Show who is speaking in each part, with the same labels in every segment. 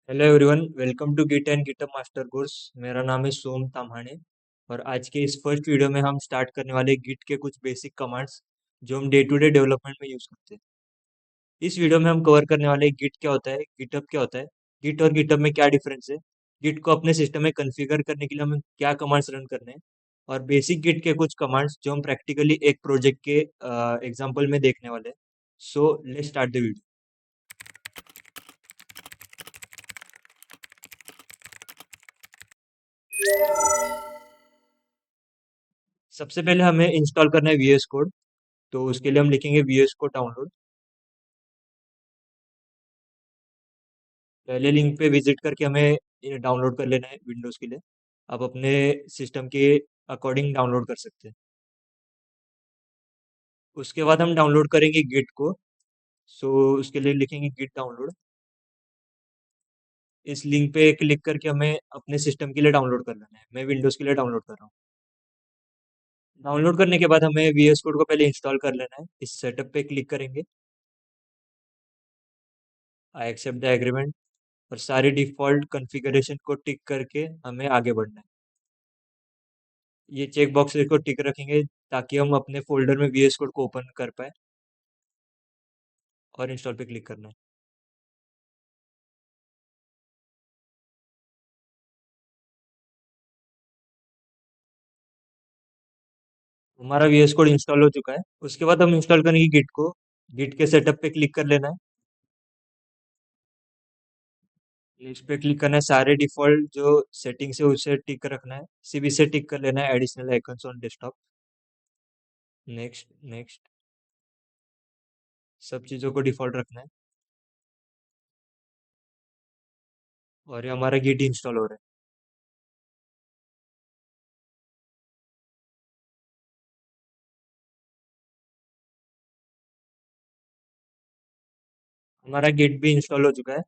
Speaker 1: Hello everyone, welcome to git and GitHub master course. मेरा नाम है सोम ताम्हाणे। और आज के इस फर्स्ट वीडियो में हम स्टार्ट करने वाले गिट के कुछ बेसिक कमांड्स जो हम डे टू डे डेवलपमेंट में यूज़ करते हैं। इस वीडियो में हम कवर करने वाले गिट क्या होता है, गिटहब क्या होता है, गिट और गिटहब में क्या डिफरेंस है, गिट को अपने सिस्टम में कॉन्फ़िगर करने के लिए हमें क्या कमांड्स रन करने हैं, और बेसिक गिट के कुछ कमांड्स जो हम प्रैक्टिकली एक प्रोजेक्ट के एग्जाम्पल में देखने वाले हैं। So let's start the video. सबसे पहले हमें इंस्टॉल करना है वीएस कोड। तो उसके लिए हम लिखेंगे वीएस कोड डाउनलोड। पहले लिंक पे विजिट करके हमें डाउनलोड कर लेना है विंडोज़ के लिए। आप अपने सिस्टम के अकॉर्डिंग डाउनलोड कर सकते हैं। उसके बाद हम डाउनलोड करेंगे गिट को। सो उसके लिए लिखेंगे गिट डाउनलोड। इस लिंक पे क्लिक करके हमें अपने सिस्टम के लिए डाउनलोड कर लेना है। मैं विंडोज़ के लिए डाउनलोड कर रहा हूँ। डाउनलोड करने के बाद हमें वीएस कोड को पहले इंस्टॉल कर लेना है। इस सेटअप पे क्लिक करेंगे, आई एक्सेप्ट द एग्रीमेंट, और सारी डिफ़ॉल्ट कॉन्फ़िगरेशन को टिक करके हमें आगे बढ़ना है। ये चेक बॉक्स को टिक रखेंगे ताकि हम अपने फ़ोल्डर में वीएस कोड को ओपन कर पाएँ, और इंस्टॉल पे क्लिक करना है। हमारा वीएस कोड इंस्टॉल हो चुका है। उसके बाद हम इंस्टॉल करेंगे गिट को। गिट के सेटअप पे क्लिक कर लेना है। लिस्ट पे क्लिक करना है, सारे डिफ़ॉल्ट जो सेटिंग्स है उसे टिक रखना है। सिर्फ इसे टिक कर लेना है, additional icons on desktop. Next next, सब चीज़ों को डिफ़ॉल्ट रखना है। और ये हमारा गिट इंस्टॉल हो रहा है। हमारा गिट भी इंस्टॉल हो चुका है।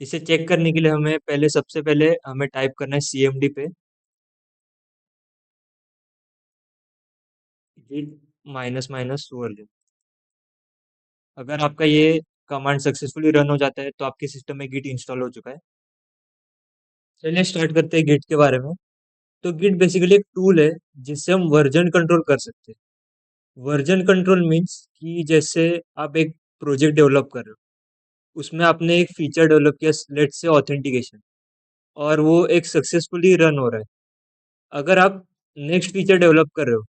Speaker 1: इसे चेक करने के लिए हमें पहले सबसे पहले हमें टाइप करना है सीएमडी पे गिट माइनस माइनस वर्जन। अगर आपका ये कमांड सक्सेसफुली रन हो जाता है तो आपके सिस्टम में गिट इंस्टॉल हो चुका है। चलिए स्टार्ट करते हैं गिट के बारे में। तो गिट बेसिकली एक टूल है जिससे हम वर्जन कंट्रोल कर सकते हैं। वर्जन कंट्रोल मीन्स कि जैसे आप एक प्रोजेक्ट डेवलप कर रहे हो, उसमें आपने एक फीचर डेवलप किया, लेट्स से ऑथेंटिकेशन, और वो एक सक्सेसफुली रन हो रहा है। अगर आप नेक्स्ट फीचर डेवलप कर रहे हो,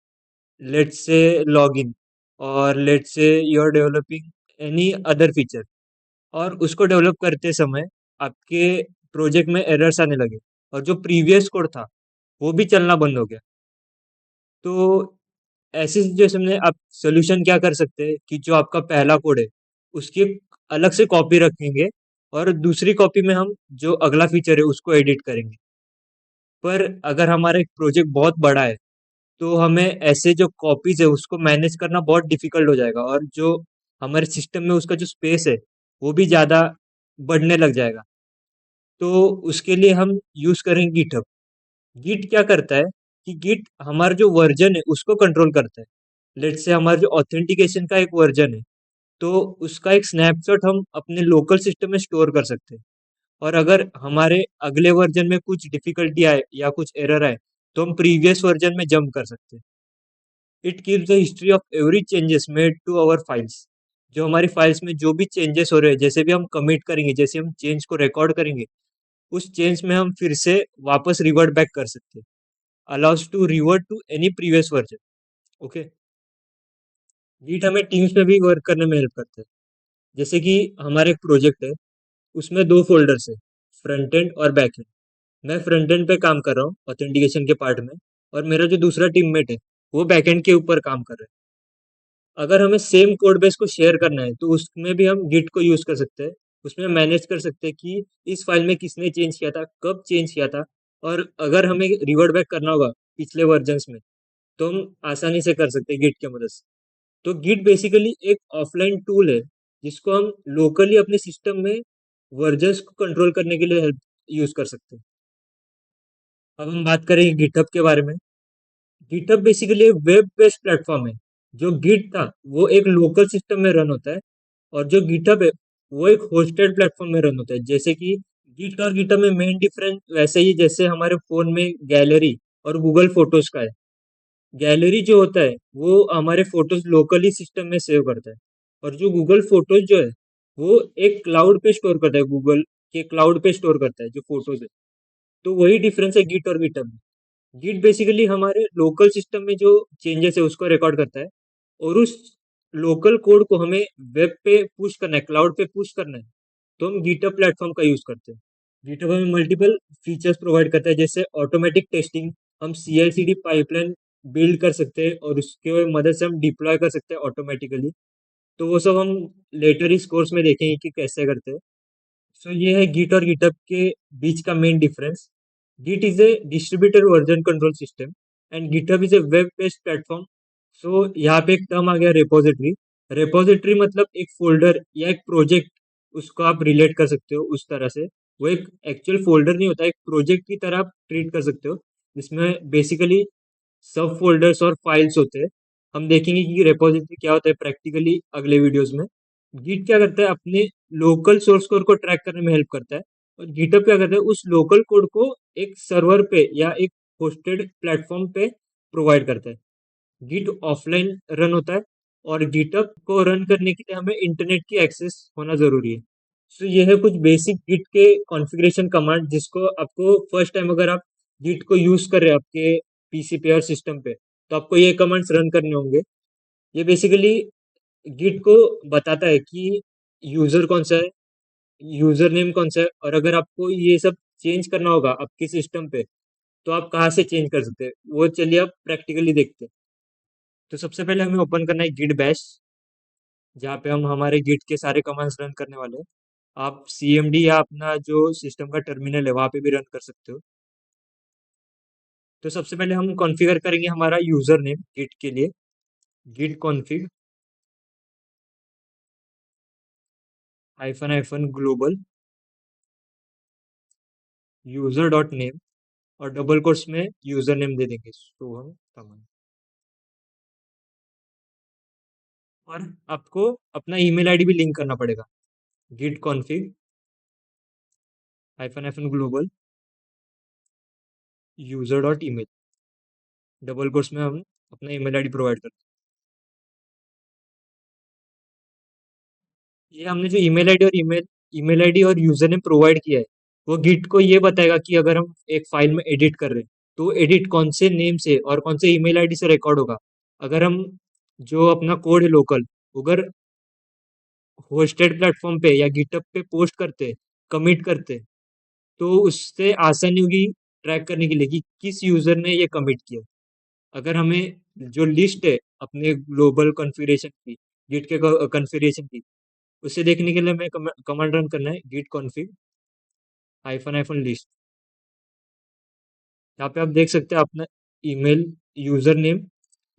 Speaker 1: लेट्स से लॉगिन, और let's say you are developing any other feature, और उसको डेवलप करते समय आपके प्रोजेक्ट में एरर्स आने लगे, और जो प्रीवियस कोड था वो भी चलना बंद हो गया, तो ऐसी सिचुएशन में आप सोल्यूशन क्या कर सकते हैं कि जो आपका पहला कोड है उसकी अलग से कॉपी रखेंगे, और दूसरी कॉपी में हम जो अगला फीचर है उसको एडिट करेंगे। पर अगर हमारा एक प्रोजेक्ट बहुत बड़ा है तो हमें ऐसे जो कॉपीज है उसको मैनेज करना बहुत डिफिकल्ट हो जाएगा, और जो हमारे सिस्टम में उसका जो स्पेस है वो भी ज़्यादा बढ़ने लग जाएगा। तो उसके लिए हम यूज़ करेंगे गिटहब। गिट क्या करता है कि गिट हमारा जो वर्जन है उसको कंट्रोल करता है। लेट्स से हमारा जो ऑथेंटिकेशन का एक वर्जन है, तो उसका एक स्नैपशॉट हम अपने लोकल सिस्टम में स्टोर कर सकते हैं। और अगर हमारे अगले वर्जन में कुछ डिफिकल्टी आए या कुछ एरर आए तो हम प्रीवियस वर्जन में जंप कर सकते हैं। It keeps the history of every changes made to our files. जो हमारी फाइल्स में जो भी चेंजेस हो रहे हैं, जैसे भी हम कमिट करेंगे, जैसे हम चेंज को रिकॉर्ड करेंगे, उस चेंज में हम फिर से वापस रिवर्ट बैक कर सकते हैं। Allows to revert to any previous version. Okay. Git हमें टीम्स में भी वर्क करने में हेल्प करता है। जैसे कि हमारा एक प्रोजेक्ट है, उसमें दो फोल्डर्स है, फ्रंट एंड और बैक एंड। मैं फ्रंट एंड पे काम कर रहा हूँ ऑथेंटिकेशन के पार्ट में, और मेरा जो दूसरा टीममेट है वो बैक एंड के ऊपर काम कर रहा है। अगर हमें सेम कोड बेस को शेयर करना है तो उसमें भी हम गिट को यूज कर सकते हैं। उसमें मैनेज कर सकते हैं कि इस फाइल में किसने चेंज किया था, कब चेंज किया था, और अगर हमें रिवर्ट बैक करना होगा पिछले वर्जन्स में तो हम आसानी से कर सकते हैं गिट की मदद से। तो गिट बेसिकली एक ऑफलाइन टूल है जिसको हम लोकली अपने सिस्टम में वर्जन्स को कंट्रोल करने के लिए हेल्प यूज कर सकते हैं। अब हम बात करेंगे गिटहब के बारे में। गिटहब बेसिकली एक वेब बेस्ड प्लेटफॉर्म है। जो गिट था वो एक लोकल सिस्टम में रन होता है, और जो गिटहब है वो एक होस्टेड प्लेटफॉर्म में रन होता है, जैसे कि गिट और गिटहब में मेन डिफरेंस वैसे ही जैसे हमारे फोन में गैलरी और गूगल फोटोज का है। गैलरी जो होता है वो हमारे फोटोज लोकली सिस्टम में सेव करता है, और जो गूगल फोटोज जो है वो एक क्लाउड पे स्टोर करता है, गूगल के क्लाउड पे स्टोर करता है जो फोटोज है। तो वही डिफरेंस है गिट और गिटहब में। गिट बेसिकली हमारे लोकल सिस्टम में जो चेंजेस है उसको रिकॉर्ड करता है, और उस लोकल कोड को हमें वेब पे पुश करना है, क्लाउड पे पुश करना है, तो हम गिटहब प्लेटफॉर्म का यूज करते हैं। गिटहब हमें मल्टीपल फीचर्स प्रोवाइड करता है, जैसे ऑटोमेटिक टेस्टिंग। हम CI/CD पाइपलाइन बिल्ड कर सकते हैं और उसके मदद से हम डिप्लॉय कर सकते हैं ऑटोमेटिकली। तो वो सब हम लेटर इस कोर्स में देखेंगे कि कैसे करते हैं। सो ये है गिट और गिटहब के बीच का main difference. Git is a distributed version control system and GitHub is a web based platform. So यहाँ पे एक टर्म आ गया रेपोजिटरी। रेपोजिटरी मतलब एक फोल्डर या एक प्रोजेक्ट, उसको आप रिलेट कर सकते हो उस तरह से। वो एक एक्चुअल फोल्डर नहीं होता, एक प्रोजेक्ट की तरह आप ट्रीट कर सकते हो, जिसमें बेसिकली सब फोल्डर्स और फाइल्स होते हैं। हम देखेंगे कि रेपोजिटरी क्या होता है प्रैक्टिकली अगले वीडियोस में। गिट क्या करता है, अपने लोकल सोर्स कोड को ट्रैक करने में हेल्प करता है, और गिटहब क्या करता है, उस लोकल कोड को एक सर्वर पे या एक होस्टेड प्लेटफॉर्म पे प्रोवाइड करता है। गिट ऑफलाइन रन होता है, और गिटहब को रन करने के लिए हमें इंटरनेट की एक्सेस होना जरूरी है। सो ये है कुछ बेसिक गिट के कॉन्फ़िगरेशन कमांड, जिसको आपको फर्स्ट टाइम अगर आप गिट को यूज कर रहे हैं आपके पीसी पे और सिस्टम पे, तो आपको ये कमांड्स रन करने होंगे। ये बेसिकली गिट को बताता है कि यूजर कौन सा है, यूजर नेम कौन सा है, और अगर आपको ये सब चेंज करना होगा आपके सिस्टम पे, तो आप कहाँ से चेंज कर सकते हैं, वो चलिए आप प्रैक्टिकली देखते हैं। तो सबसे पहले हमें ओपन करना है गिट बैश, जहाँ पे हम हमारे गिट के सारे कमांड्स रन करने वाले हैं। आप CMD या अपना जो सिस्टम का टर्मिनल है वहाँ पे भी रन कर सकते हो। तो सबसे पहले हम कॉन्फ़िगर करेंगे हमारा यूजर नेम गिट के लिए। Git config hyphen global user dot name, और डबल कोट्स में यूजर नेम दे देंगे सोहम तमन। और आपको अपना ईमेल आईडी भी लिंक करना पड़ेगा। Git config hyphen global user dot email, double quotes में हम अपना ईमेल आईडी प्रोवाइड करते हैं। ये हमने जो ईमेल आईडी और यूजर नेम प्रोवाइड किया है, वो गिट को ये बताएगा कि अगर हम एक फाइल में एडिट कर रहे हैं, तो एडिट कौन से नेम से और कौन से ईमेल आईडी से रिकॉर्ड होगा। अगर हम जो अपना कोड है लोकल, अगर होस्टेड प्लेटफॉर्म पे या गिटहब पे पोस्ट करते, कमिट करते, तो उससे आसानी होगी ट्रैक करने के लिए कि किस यूजर ने ये कमिट किया। अगर हमें जो लिस्ट है अपने ग्लोबल कॉन्फ़िगरेशन की, गिट के कॉन्फ़िगरेशन की, उसे देखने के लिए हमें कमांड रन करना है गिट कॉन्फ़िग हाइफन लिस्ट। यहाँ पे आप देख सकते हैं अपना email, user name,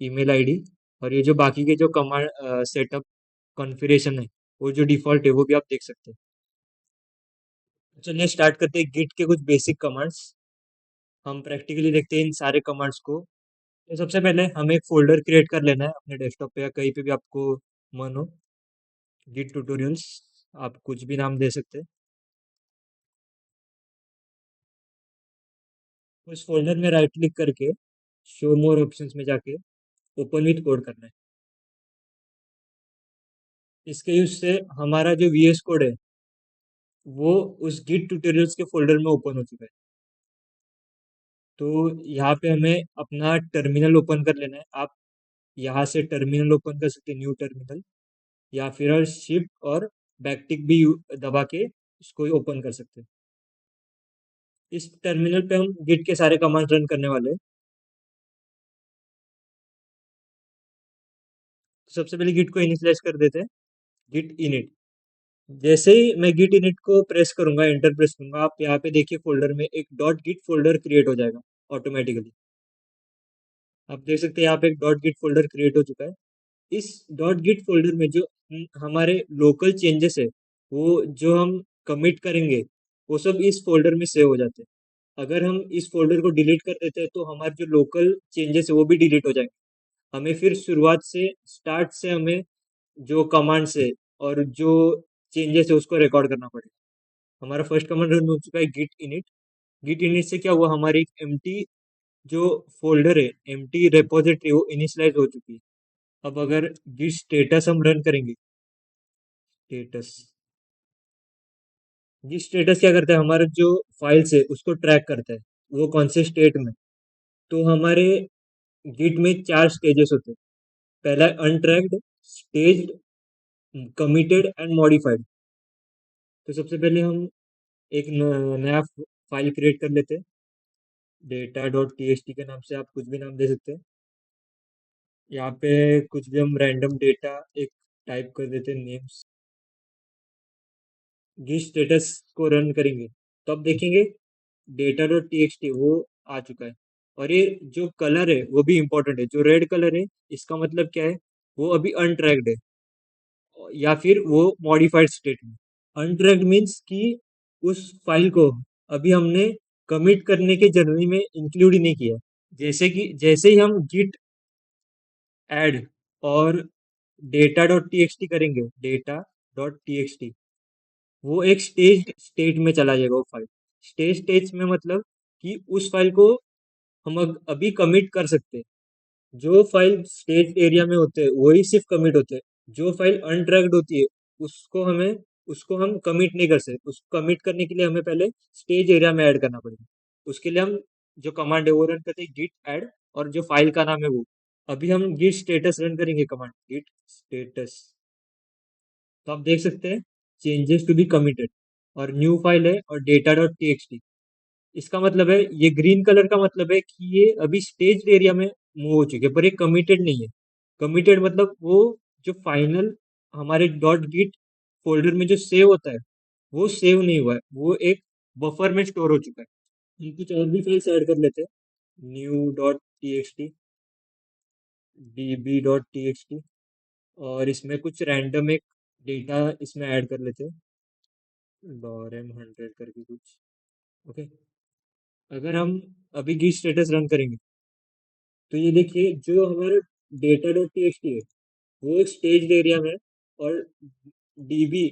Speaker 1: email ID, और ये जो बाकी के जो कमांड सेटअप कॉन्फ़िगरेशन है, वो जो डिफ़ॉल्ट है वो भी आप देख सकते हैं। चलिए स्टार्ट करते हैं गिट के कुछ बेसिक कमांड्स। हम प्रैक्टिकली देखते हैं इन सारे कमांड्स को। तो सबसे पहले हमें एक फोल्डर क्रिएट कर लेना है अपने डेस्कटॉप पे या कहीं पे भी आपको मन हो। गिट ट्यूटोरियल्स, आप कुछ भी नाम दे सकते हैं। उस फोल्डर में राइट क्लिक करके शो मोर ऑप्शंस में जाके ओपन विथ कोड करना है। इसके यूज से हमारा जो VS कोड है वो उस गिट ट्यूटोरियल्स के फोल्डर में ओपन हो चुका है। तो यहाँ पे हमें अपना टर्मिनल ओपन कर लेना है। आप यहाँ से टर्मिनल ओपन कर सकते हैं, न्यू टर्मिनल, या फिर शिफ्ट और बैकटिक भी दबा के इसको ओपन कर सकते हैं। इस टर्मिनल पे हम गिट के सारे कमांड रन करने वाले हैं। तो सबसे पहले गिट को इनिशियलाइज कर देते हैं, गिट इनिट। जैसे ही मैं गिट इनिट को प्रेस करूंगा, एंटर प्रेस करूंगा, आप यहाँ पे देखिए फोल्डर में एक डॉट गिट फोल्डर क्रिएट हो जाएगा ऑटोमेटिकली। आप देख सकते हैं यहाँ पे एक डॉट गिट फोल्डर क्रिएट हो चुका है। इस डॉट गिट फोल्डर में जो हमारे लोकल चेंजेस है, वो जो हम कमिट करेंगे, वो सब इस फोल्डर में सेव हो जाते हैं। अगर हम इस फोल्डर को डिलीट कर देते हैं तो हमारे जो लोकल चेंजेस है वो भी डिलीट हो जाएंगे। हमें फिर शुरुआत से, स्टार्ट से हमें जो कमांड्स है और जो चेंजेस है उसको रिकॉर्ड करना पड़ेगा। हमारा फर्स्ट कमांड रन हो चुका है गिट इनिट। गिट इनिट से क्या हुआ, हमारी एक एम्प्टी जो फोल्डर है, एम्प्टी रेपोजिटरी, वो इनिशियलाइज हो चुकी है। अब अगर गिट स्टेटस हम रन करेंगे, स्टेटस, गिट स्टेटस क्या करता है, हमारा जो फाइल्स है उसको ट्रैक करता है, वो कौन से स्टेट में। तो हमारे गिट में 4 स्टेजेस होते हैं। पहला है अनट्रैक्ड, स्टेज्ड, कमिटेड एंड मॉडिफाइड। तो सबसे पहले हम एक नया फाइल क्रिएट कर लेते हैं, data dot T X T के नाम से, आप कुछ भी नाम दे सकते हैं। यहाँ पे कुछ भी हम रैंडम डेटा एक टाइप कर देते हैं, नेम्स। जिस स्टेटस को रन करेंगे तो आप देखेंगे data dot T X T वो आ चुका है। और ये जो कलर है वो भी इम्पोर्टेंट है, जो रेड कलर है इसका मतलब क्या है, वो अभी अनट्रैक्ड है या फिर वो मॉडिफाइड स्टेट में। अनट्रैक्ड मीन्स कि उस फाइल को अभी हमने कमिट करने के जर्नी में इंक्लूड ही नहीं किया। जैसे कि जैसे ही हम गिट ऐड और data dot T X T करेंगे, data dot T X T, वो एक स्टेज स्टेट में चला जाएगा वो फाइल। स्टेज स्टेज में मतलब कि उस फाइल को हम अभी कमिट कर सकते हैं। जो फाइल स्टेज एरिया में होते हैं वही सिर्फ कमिट होते हैं। जो फाइल अनट्रैक्ड होती है उसको हमें उसको हम कमिट नहीं कर सकते। उसको कमिट करने के लिए हमें पहले स्टेज एरिया में ऐड करना पड़ेगा। उसके लिए हम जो कमांड है वो रन करते हैं, गिट ऐड, और जो फाइल का नाम है वो। अभी हम गिट स्टेटस रन करेंगे, कमांड गिट स्टेटस। तो आप देख सकते हैं चेंजेस टू बी कमिटेड, और न्यू फाइल है, और data dot T X T. इसका मतलब है, ये ग्रीन कलर का मतलब है कि ये अभी स्टेज एरिया में मूव हो चुके हैं, पर ये कमिटेड नहीं है। कमिटेड मतलब वो जो फाइनल हमारे डॉट गिट फोल्डर में जो सेव होता है वो सेव नहीं हुआ है, वो एक बफर में स्टोर हो चुका है। हम कुछ और भी फाइल्स ऐड कर लेते हैं, new dot T X T, D B dot T X T, और इसमें कुछ रैंडम एक डेटा इसमें ऐड कर लेते हैं, डॉरम 100 करके कुछ। ओके। अगर हम अभी गिट स्टेटस रन करेंगे तो ये देखिए जो हमारा data dot T X T है वो एक स्टेज एरिया में, और DB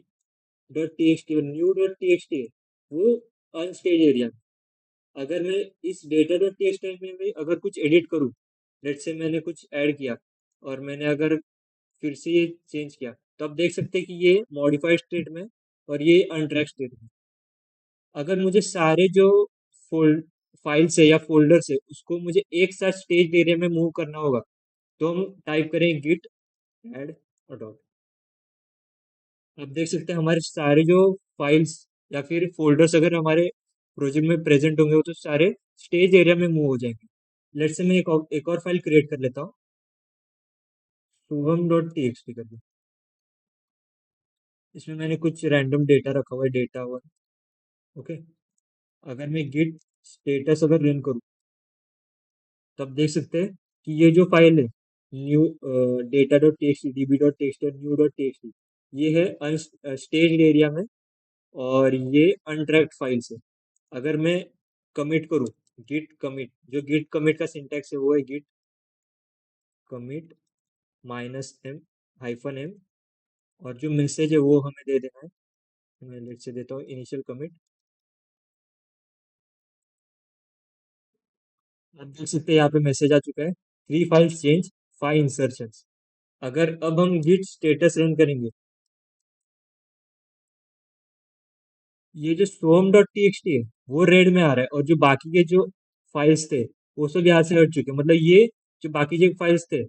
Speaker 1: dot T X T और new dot T X T है वो अनस्टेज एरिया में। अगर मैं इस data dot T X T में भी अगर कुछ एडिट करूँ, लेट से मैंने कुछ ऐड किया और मैंने अगर फिर से ये चेंज किया, तो आप देख सकते हैं कि ये मॉडिफाइड स्टेट में और ये अनट्रैक स्टेट में। अगर मुझे सारे जो फोल्ड फाइल्स है या फोल्डर्स है उसको मुझे एक साथ स्टेज एरिया में मूव करना होगा, तो हम टाइप करें गिट ऐड और डॉट। आप देख सकते हैं हमारे सारे जो फाइल्स या फिर फोल्डर्स अगर हमारे प्रोजेक्ट में प्रेजेंट होंगे वो तो सारे स्टेज एरिया में मूव हो जाएंगे। लेट्स से मैं एक और फाइल क्रिएट कर लेता हूँ, Shubham dot T X T कर दूँ। इसमें मैंने कुछ रैंडम डेटा रखा हुआ है, डेटा वन। ओके। अगर मैं गिट स्टेटस अगर रन करूँ तो आप देख सकते हैं कि ये जो फाइल है, new data dot T X T, D B dot T X T और new dot T X T, ये है स्टेज एरिया में, और ये अनट्रैक्ड फाइल्स है। अगर मैं कमिट करूँ, गिट कमिट, जो गिट कमिट का सिंटैक्स है वो है git commit minus M hyphen M, और जो मैसेज है वो हमें दे देना है। मैं लेट से देता हूँ इनिशियल कमिट। आप देख सकते हैं यहाँ पे मैसेज आ चुका है, 3 फाइल्स चेंज, 5 इंसर्शंस। अगर अब हम गिट स्टेटस रन करेंगे, ये जो सोम डॉट टी एक्स टी है वो रेड में आ रहा है, और जो बाकी के जो फाइल्स थे वो सब यहाँ से हट चुके हैं। मतलब ये जो बाकी जो फाइल्स थे,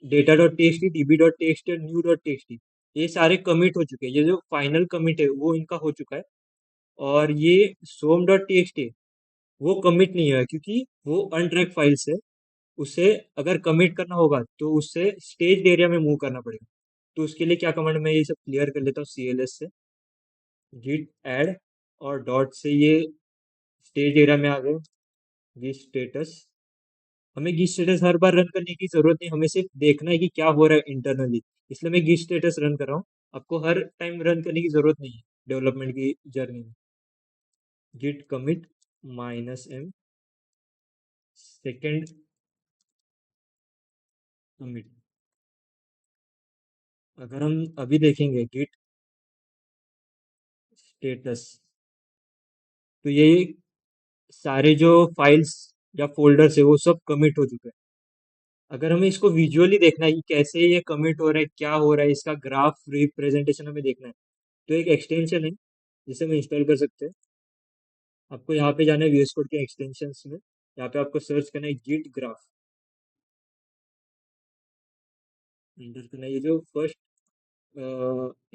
Speaker 1: data dot T X T, DB dot T X T और new dot T X T, ये सारे कमिट हो चुके हैं। ये जो फाइनल कमिट है वो इनका हो चुका है। और ये सोम डॉट टी एक्स टी वो कमिट नहीं हुआ है, क्योंकि वो अनट्रैक फाइल्स है। उसे अगर कमिट करना होगा तो उससे स्टेज एरिया में मूव करना पड़ेगा। तो उसके लिए क्या कमांड, मैं ये सब क्लियर कर लेता हूँ सी एल एस से, गिट ऐड और डॉट से ये स्टेज एरिया में आ गए गिट स्टेटस। हमें गिट स्टेटस हर बार रन करने की जरूरत नहीं, हमें सिर्फ देखना है कि क्या हो रहा है इंटरनली। इसलिए मैं गिट स्टेटस रन कर रहा हूँ, आपको हर टाइम रन करने की जरूरत नहीं है डेवलपमेंट की जर्नी में। Git commit minus M second commit. अगर हम अभी देखेंगे गिट स्टेटस, तो ये सारे जो फाइल्स या फोल्डर्स है वो सब कमिट हो चुके हैं। अगर हमें इसको विजुअली देखना है कि कैसे ये कमिट हो रहा है, क्या हो रहा है, इसका ग्राफ रिप्रेजेंटेशन हमें देखना है, तो एक एक्सटेंशन है जिसे हम इंस्टॉल कर सकते हैं। आपको यहाँ पे जाना है VS कोड के एक्सटेंशंस में, यहाँ पे आपको सर्च करना है गिट ग्राफ, इंटर करना है। ये जो फर्स्ट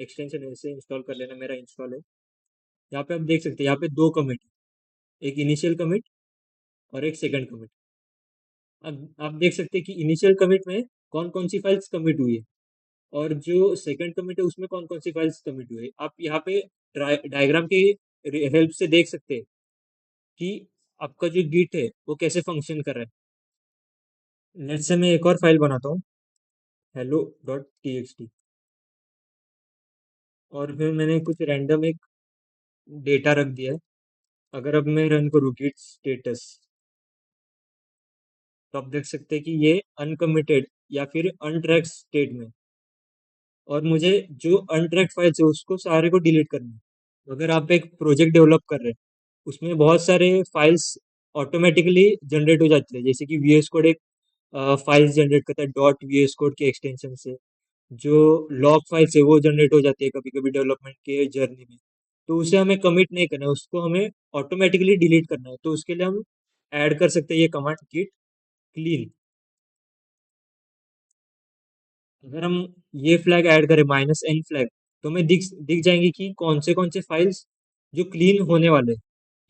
Speaker 1: एक्सटेंशन है इसे इंस्टॉल कर लेना, मेरा इंस्टॉल है। यहाँ पे आप देख सकते हैं यहाँ पे दो कमिट, एक इनिशियल कमिट और एक सेकंड कमिट। अब आप देख सकते हैं कि इनिशियल कमिट में कौन कौन सी फाइल्स कमिट हुई है और जो सेकंड कमिट है उसमें कौन कौन सी फाइल्स कमिट हुई है। आप यहाँ पे डायग्राम की हेल्प से देख सकते हैं कि आपका जो गिट है वो कैसे फंक्शन कर रहा है। लेट्स से मैं एक और फाइल बनाता हूँ, hello.txt, और फिर मैंने कुछ रैंडम एक डेटा रख दिया है। अगर अब मैं रन करूँ गिट स्टेटस, तो आप देख सकते हैं कि ये अनकमिटेड या फिर अनट्रैक्ड स्टेट में, और मुझे जो अनट्रैक्ड फाइल्स है उसको सारे को डिलीट करना है। अगर आप एक प्रोजेक्ट डेवलप कर रहे हैं, उसमें बहुत सारे फाइल्स ऑटोमेटिकली जनरेट हो जाते हैं, जैसे कि VS कोड एक फाइल्स जनरेट करता है डॉट VS कोड के एक्सटेंशन से। जो लॉग फाइल्स है वो जनरेट हो जाती है कभी कभी डेवलपमेंट के जर्नी में। तो उसे हमें कमिट नहीं करना है, उसको हमें ऑटोमेटिकली डिलीट करना है। तो उसके लिए हम ऐड कर सकते हैं ये कमांड git clean। अगर हम ये फ्लैग ऐड करें -n फ्लैग, तो हमें दिख दिख जाएंगे कि कौन से फाइल्स जो क्लीन होने वाले हैं।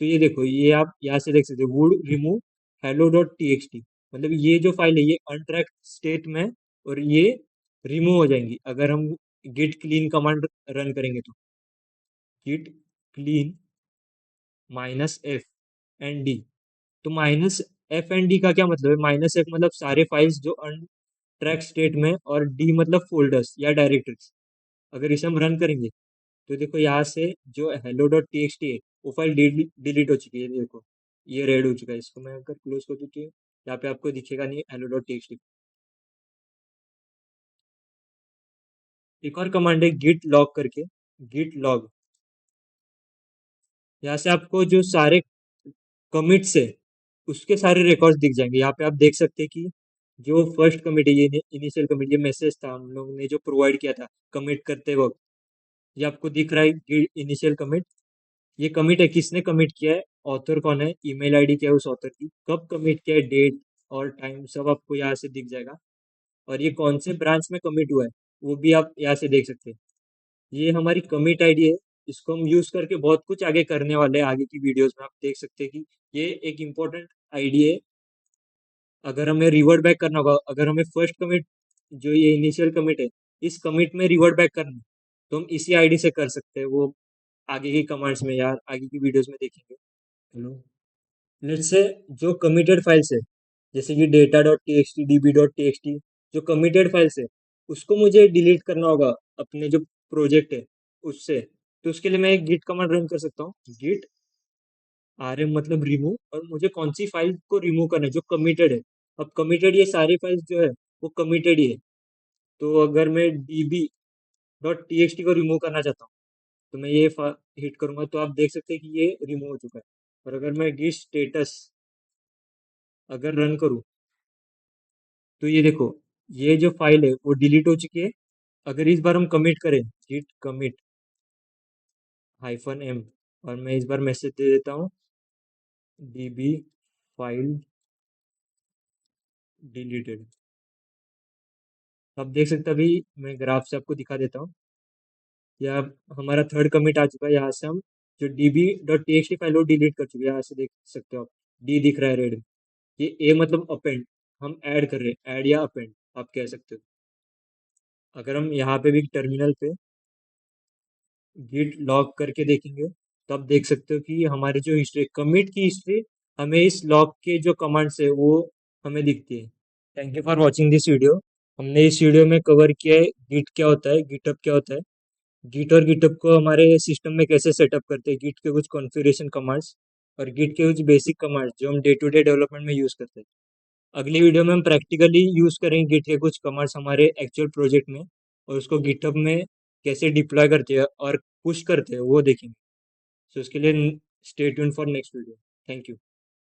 Speaker 1: तो ये देखो, ये आप यहाँ से देख सकते हो, वुड रिमूव hello.txt, मतलब ये जो फाइल है ये अनट्रैक्ड स्टेट में है, और ये रिमूव हो जाएंगी अगर हम git clean कमांड रन करेंगे। तो git clean -f and d, तो -f and d का क्या मतलब है? -f मतलब सारे फाइल्स जो अनट्रैक्ड स्टेट में, और डी मतलब फोल्डर्स या डायरेक्टरीज। अगर इसे हम रन करेंगे तो देखो यहाँ से जो hello.txt है वो फाइल डिलीट हो चुकी है। देखो ये रेड हो चुका है, इसको मैं अगर क्लोज कर दूँ तो यहाँ पे आपको दिखेगा नहीं hello.txt। एक और कमांड है git log करके, git log। यहाँ से आपको जो सारे कमिट्स है उसके सारे रिकॉर्ड्स दिख जाएंगे। यहाँ पे आप देख सकते हैं कि जो फर्स्ट कमिट है, ये इनिशियल कमिट, ये मैसेज था हम लोग ने जो प्रोवाइड किया था कमिट करते वक्त, ये आपको दिख रहा है इनिशियल कमिट। ये कमिट है, किसने कमिट किया है, ऑथर कौन है, ईमेल आईडी क्या है उस ऑथर की, कब कमिट किया है, डेट और टाइम सब आपको यहाँ से दिख जाएगा। और ये कौन से ब्रांच में कमिट हुआ है वो भी आप यहाँ से देख सकते हैं। ये हमारी कमिट आईडी है, इसको हम यूज करके बहुत कुछ आगे करने वाले हैं। आगे की वीडियोस में आप देख सकते हैं कि ये एक इम्पोर्टेंट आईडी है। अगर हमें रिवर्ट बैक करना होगा, अगर हमें फर्स्ट कमिट जो ये इनिशियल कमिट है इस कमिट में रिवर्ट बैक करना है, तो हम इसी आईडी से कर सकते हैं। वो आगे की कमांड्स में या आगे की वीडियोस में देखेंगे। हेलो, लेट्स से जो कमिटेड फाइल्स है, जैसे कि data.txt, db.txt, जो कमिटेड फाइल्स है उसको मुझे डिलीट करना होगा अपने जो प्रोजेक्ट है उससे। तो उसके लिए मैं एक गिट कमांड रन कर सकता हूँ, गिट rm मतलब रिमूव, और मुझे कौन सी फाइल को रिमूव करना है जो कमिटेड है। अब कमिटेड ये सारी फाइल्स जो है वो कमिटेड ही है। तो अगर मैं db.txt को रिमूव करना चाहता हूँ, तो मैं ये हिट करूंगा तो आप देख सकते हैं कि ये रिमूव हो चुका है। और अगर मैं गिट स्टेटस अगर रन करूँ, तो ये देखो, ये जो फाइल है वो डिलीट हो चुकी है। अगर इस बार हम कमिट करें git commit -m, और मैं इस बार मैसेज दे देता हूँ db फाइल डिलीटेड। आप देख सकते हैं, अभी मैं ग्राफ से आपको दिखा देता हूँ। या हमारा थर्ड कमिट आ चुका है, यहाँ से हम जो db.txt फाइल वो डिलीट कर चुके हैं। यहाँ से देख सकते हो आप, डी दिख रहा है रेड में। ये ए मतलब अपेंड, हम ऐड कर रहे हैं, ऐड या अपेंड आप कह सकते हो। अगर हम यहाँ पे भी टर्मिनल पे गिट लॉग करके देखेंगे, तो आप देख सकते हो कि हमारी जो हिस्ट्री, कमिट की हिस्ट्री, हमें इस लॉग के जो कमांड्स है वो हमें दिखती है। Thank you for watching this video. हमने इस वीडियो में कवर किया है गिट क्या होता है, गिटहब क्या होता है, गिट और गिटहब को हमारे सिस्टम में कैसे सेटअप करते हैं, गिट के कुछ कॉन्फ़िगरेशन कमांड्स और गिट के कुछ बेसिक कमांड्स जो हम डे टू डे डेवलपमेंट में यूज़ करते हैं। अगली वीडियो में हम प्रैक्टिकली यूज़ करेंगे गिट के कुछ कमांड्स हमारे एक्चुअल प्रोजेक्ट में, और उसको गिटहब में कैसे डिप्लॉय करते हैं और पुश करते हैं वो देखेंगे। तो उसके लिए stay tune for next video. Thank you.